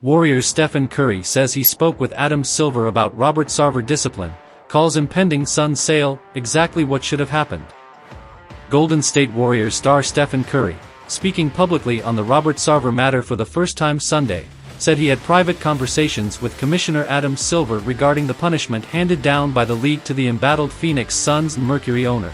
Warriors' Stephen Curry says he spoke with Adam Silver about Robert Sarver discipline, calls impending Suns sale exactly what should have happened. Golden State Warriors star Stephen Curry, speaking publicly on the Robert Sarver matter for the first time Sunday, said he had private conversations with Commissioner Adam Silver regarding the punishment handed down by the league to the embattled Phoenix Suns and Mercury owner.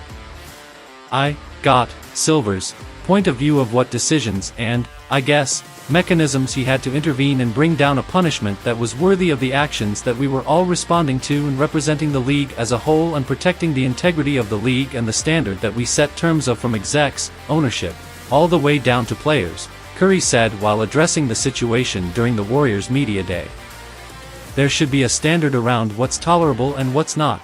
"I got Silver's point of view of what decisions and, I guess, mechanisms he had to intervene and bring down a punishment that was worthy of the actions that we were all responding to and representing the league as a whole and protecting the integrity of the league and the standard that we set terms of from execs, ownership, all the way down to players," Curry said while addressing the situation during the Warriors Media Day. "There should be a standard around what's tolerable and what's not."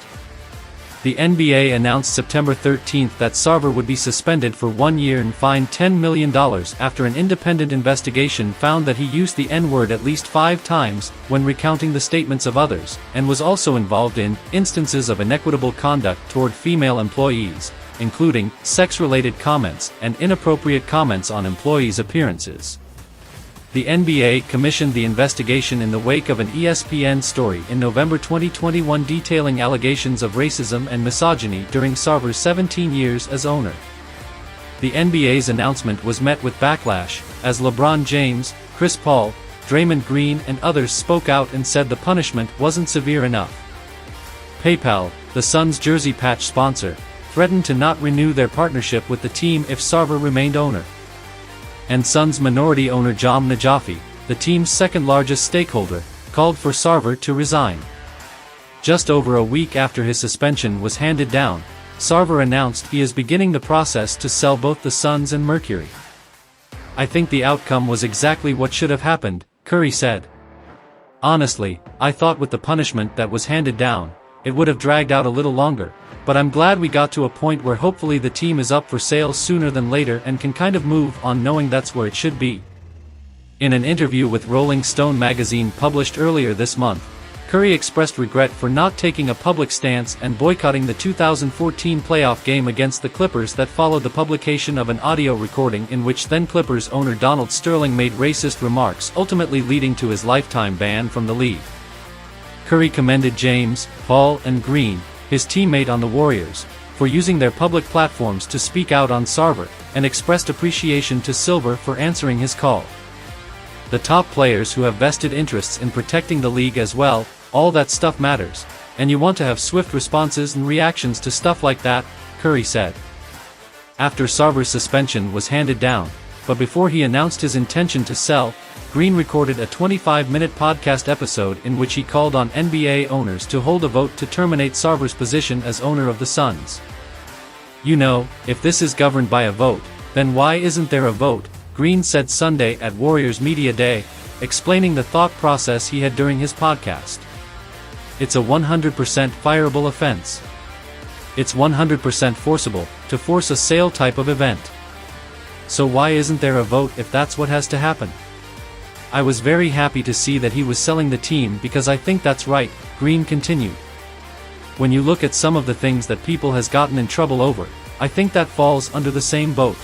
The NBA announced September 13 that Sarver would be suspended for 1 year and fined $10 million after an independent investigation found that he used the N-word at least 5 times when recounting the statements of others, and was also involved in instances of inequitable conduct toward female employees, including sex-related comments and inappropriate comments on employees' appearances. The NBA commissioned the investigation in the wake of an ESPN story in November 2021 detailing allegations of racism and misogyny during Sarver's 17 years as owner. The NBA's announcement was met with backlash, as LeBron James, Chris Paul, Draymond Green and others spoke out and said the punishment wasn't severe enough. PayPal, the Suns' jersey patch sponsor, threatened to not renew their partnership with the team if Sarver remained owner. And Suns minority owner Jahm Najafi, the team's second-largest stakeholder, called for Sarver to resign. Just over a week after his suspension was handed down, Sarver announced he is beginning the process to sell both the Suns and Mercury. "I think the outcome was exactly what should have happened," Curry said. "Honestly, I thought with the punishment that was handed down, it would have dragged out a little longer, but I'm glad we got to a point where hopefully the team is up for sale sooner than later and can kind of move on knowing that's where it should be." In an interview with Rolling Stone magazine published earlier this month, Curry expressed regret for not taking a public stance and boycotting the 2014 playoff game against the Clippers that followed the publication of an audio recording in which then Clippers owner Donald Sterling made racist remarks, ultimately leading to his lifetime ban from the league. Curry commended James, Paul and Green, his teammate on the Warriors, for using their public platforms to speak out on Sarver, and expressed appreciation to Silver for answering his call. "The top players who have vested interests in protecting the league as well, all that stuff matters, and you want to have swift responses and reactions to stuff like that," Curry said. After Sarver's suspension was handed down, but before he announced his intention to sell, Green recorded a 25-minute podcast episode in which he called on NBA owners to hold a vote to terminate Sarver's position as owner of the Suns. "You know, if this is governed by a vote, then why isn't there a vote?" Green said Sunday at Warriors Media Day, explaining the thought process he had during his podcast. "It's a 100% fireable offense. It's 100% forcible, to force a sale type of event. So why isn't there a vote if that's what has to happen? I was very happy to see that he was selling the team because I think that's right," Green continued. "When you look at some of the things that people has gotten in trouble over, I think that falls under the same boat.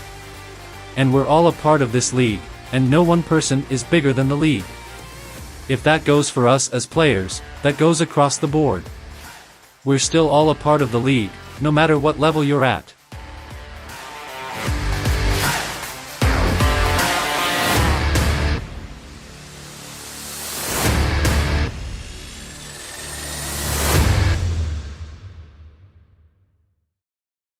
And we're all a part of this league, and no one person is bigger than the league. If that goes for us as players, that goes across the board. We're still all a part of the league, no matter what level you're at."